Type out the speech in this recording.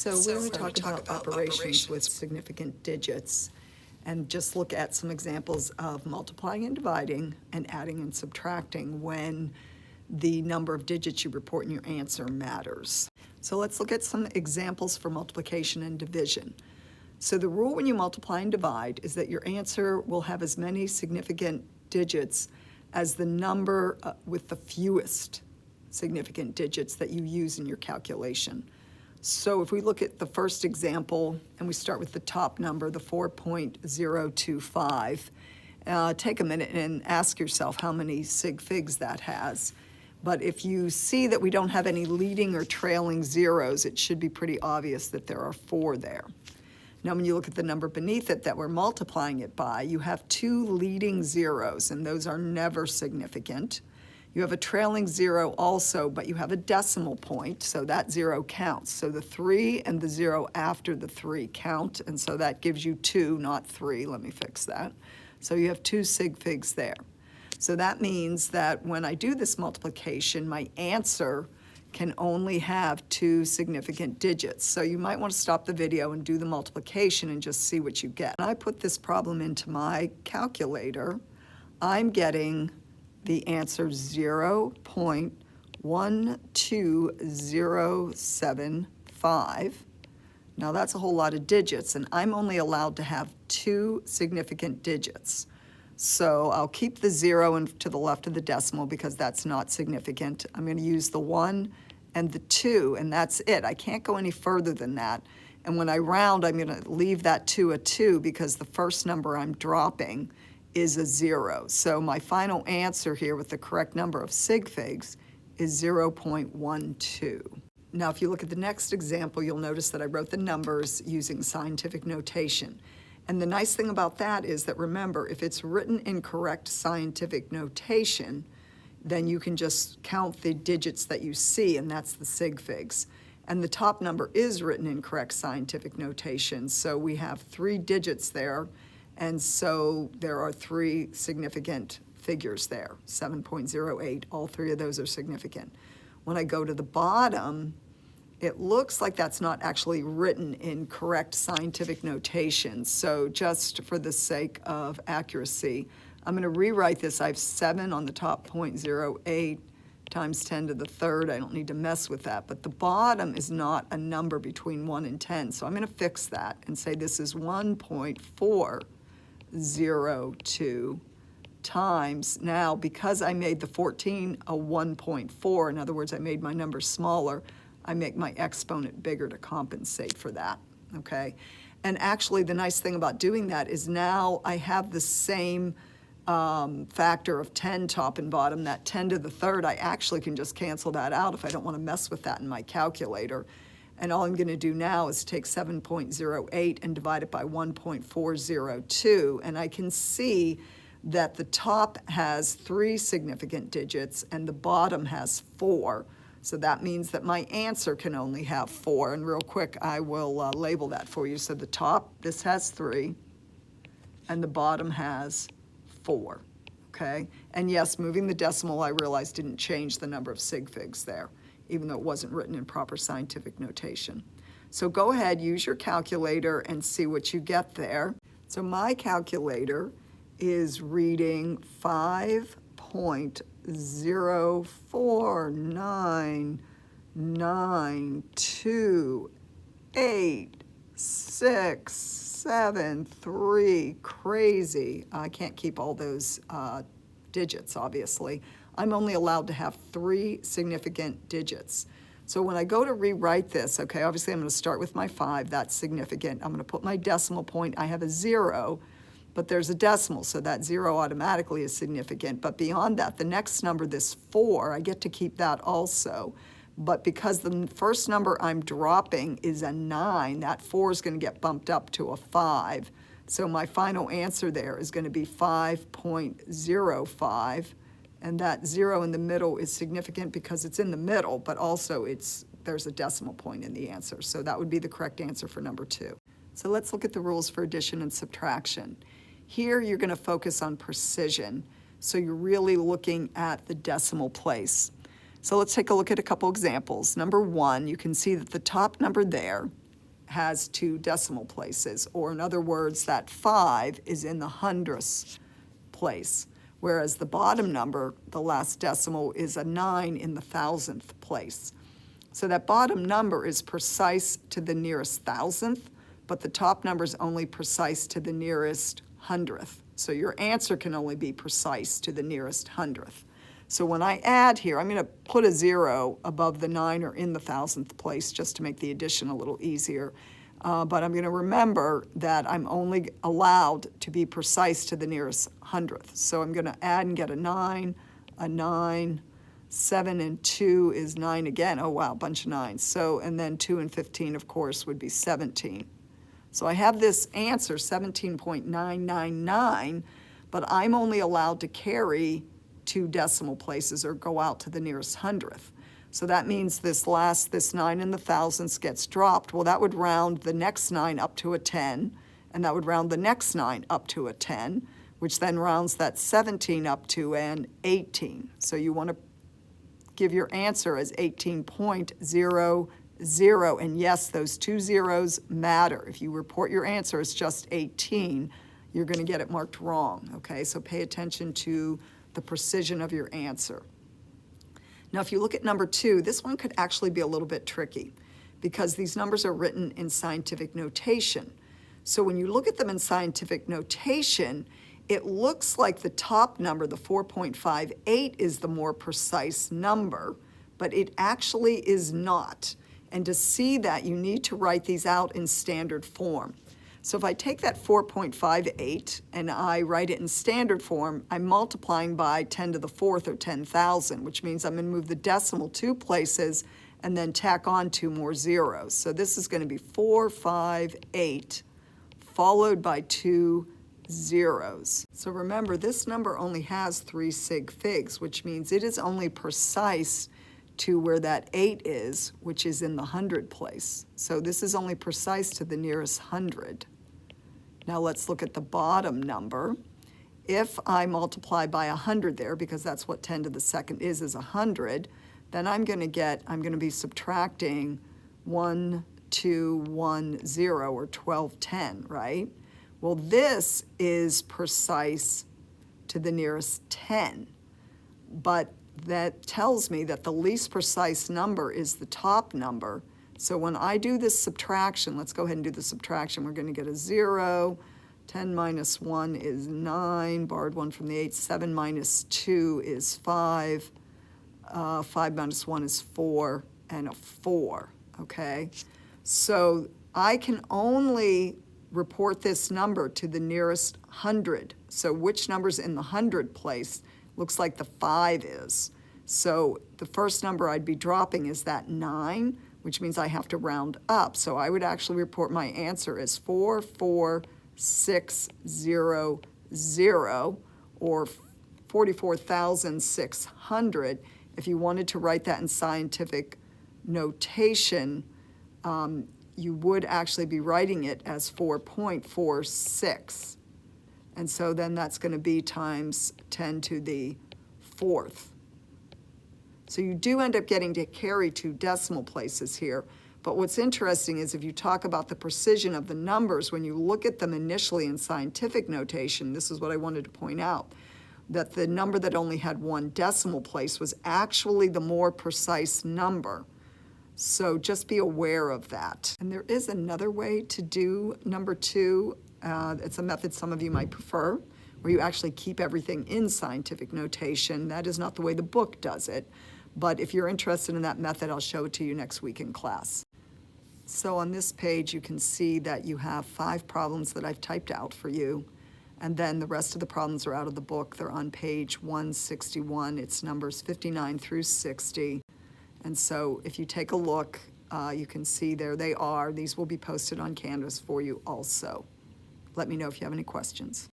So we're going to talk about operations with significant digits and just look at some examples of multiplying and dividing and adding and subtracting when the number of digits you report in your answer matters. So let's look at some examples for multiplication and division. So the rule when you multiply and divide is that your answer will have as many significant digits as the number with the fewest significant digits that you use in your calculation. So if we look at the first example and we start with the top number, the 4.025, take a minute and ask yourself how many Sig Figs that has. But if you see that we don't have any leading or trailing zeros, it should be pretty obvious that there are 4 there. Now when you look at the number beneath it that we're multiplying it by, you have 2 leading zeros, and those are never significant. You have a trailing 0 also, but you have a decimal point, so that 0 counts. So the 3 and the 0 after the 3 count, and so that gives you 2, not 3. Let me fix that. So you have 2 Sig Figs there. So that means that when I do this multiplication, my answer can only have 2 significant digits. So you might want to stop the video and do the multiplication and just see what you get. When I put this problem into my calculator, I'm getting the answer 0.12075. Now that's a whole lot of digits, and I'm only allowed to have 2 significant digits. So I'll keep the 0 to the left of the decimal because that's not significant. I'm going to use the 1 and the 2, and that's it. I can't go any further than that. And when I round, I'm going to leave that 2 a 2 because the first number I'm dropping is a 0. So my final answer here with the correct number of Sig Figs is 0.12. Now if you look at the next example, you'll notice that I wrote the numbers using scientific notation. And the nice thing about that is that, remember, if it's written in correct scientific notation, then you can just count the digits that you see, and that's the Sig Figs. And the top number is written in correct scientific notation, so we have 3 digits there, and so there are 3 significant figures there, 7.08, all 3 of those are significant. When I go to the bottom, it looks like that's not actually written in correct scientific notation, so just for the sake of accuracy, I'm going to rewrite this. I have 7 on the top, 0.08 times 10 to the third. I don't need to mess with that, but the bottom is not a number between 1 and 10, so I'm going to fix that and say this is 1.402 times, now because I made the 14 a 1.4, in other words, I made my number smaller, I make my exponent bigger to compensate for that, okay? And actually the nice thing about doing that is now I have the same factor of 10 top and bottom. That 10 to the third, I actually can just cancel that out if I don't want to mess with that in my calculator. And all I'm going to do now is take 7.08 and divide it by 1.402, and I can see that the top has 3 significant digits and the bottom has 4. So that means that my answer can only have 4. And real quick, I will label that for you. So the top, this has 3, and the bottom has 4, okay? And yes, moving the decimal, I realized, didn't change the number of Sig Figs there, even though it wasn't written in proper scientific notation. So go ahead, use your calculator and see what you get there. So my calculator is reading 5.0499286773. Crazy. I can't keep all those digits, obviously. I'm only allowed to have 3 significant digits. So when I go to rewrite this, okay, obviously I'm going to start with my 5, that's significant. I'm going to put my decimal point, I have a 0, but there's a decimal, so that 0 automatically is significant. But beyond that, the next number, this 4, I get to keep that also. But because the first number I'm dropping is a 9, that 4 is going to get bumped up to a 5. So my final answer there is going to be 5.05. And that 0 in the middle is significant because it's in the middle, but also there's a decimal point in the answer. So that would be the correct answer for number 2. So let's look at the rules for addition and subtraction. Here you're going to focus on precision. So you're really looking at the decimal place. So let's take a look at a couple examples. Number 1, you can see that the top number there has 2 decimal places, or in other words, that 5 is in the hundredths place, whereas the bottom number, the last decimal, is a 9 in the thousandth place. So that bottom number is precise to the nearest thousandth, but the top number is only precise to the nearest hundredth. So your answer can only be precise to the nearest hundredth. So when I add here, I'm going to put a 0 above the 9 or in the thousandth place just to make the addition a little easier. But I'm going to remember that I'm only allowed to be precise to the nearest hundredth. So I'm going to add and get a 9, 7 and 2 is 9 again. Oh wow, bunch of 9s. So, and then 2 and 15, of course, would be 17. So I have this answer, 17.999, but I'm only allowed to carry 2 decimal places or go out to the nearest hundredth. So that means this 9 in the thousandths gets dropped. Well, that would round the next 9 up to a 10, and that would round the next 9 up to a 10, which then rounds that 17 up to an 18. So you want to give your answer as 18.00, and yes, those 2 zeros matter. If you report your answer as just 18, you're going to get it marked wrong, okay? So pay attention to the precision of your answer. Now, if you look at number 2, this one could actually be a little bit tricky because these numbers are written in scientific notation. So when you look at them in scientific notation, it looks like the top number, the 4.58, is the more precise number, but it actually is not. And to see that, you need to write these out in standard form. So if I take that 4.58 and I write it in standard form, I'm multiplying by 10 to the 4th or 10,000, which means I'm going to move the decimal 2 places and then tack on 2 more zeros. So this is going to be 458 followed by 2 zeros. So remember, this number only has 3 sig figs, which means it is only precise to where that 8 is, which is in the 100 place. So this is only precise to the nearest 100. Now let's look at the bottom number. If I multiply by 100 there, because that's what 10 to the second is 100, then I'm going to be subtracting 1, 2, 1, 0, or 12, 10, right? Well, this is precise to the nearest 10, but that tells me that the least precise number is the top number. So when I do this subtraction, let's go ahead and do the subtraction. We're going to get a 0. 10 minus 1 is 9. Borrowed 1 from the 8. 7 minus 2 is 5. 5 minus 1 is 4, and a 4, okay? So I can only report this number to the nearest 100. So which number's in the 100 place? Looks like the 5 is. So the first number I'd be dropping is that 9, which means I have to round up. So I would actually report my answer as 44600, or 44,600. If you wanted to write that in scientific notation, you would actually be writing it as 4.46. And so then that's going to be times 10 to the 4th. So you do end up getting to carry 2 decimal places here. But what's interesting is if you talk about the precision of the numbers, when you look at them initially in scientific notation, this is what I wanted to point out, that the number that only had 1 decimal place was actually the more precise number. So just be aware of that. And there is another way to do number 2. It's a method some of you might prefer, where you actually keep everything in scientific notation. That is not the way the book does it. But if you're interested in that method, I'll show it to you next week in class. So on this page, you can see that you have 5 problems that I've typed out for you. And then the rest of the problems are out of the book. They're on page 161. It's numbers 59 through 60. And so if you take a look, you can see there they are. These will be posted on Canvas for you also. Let me know if you have any questions.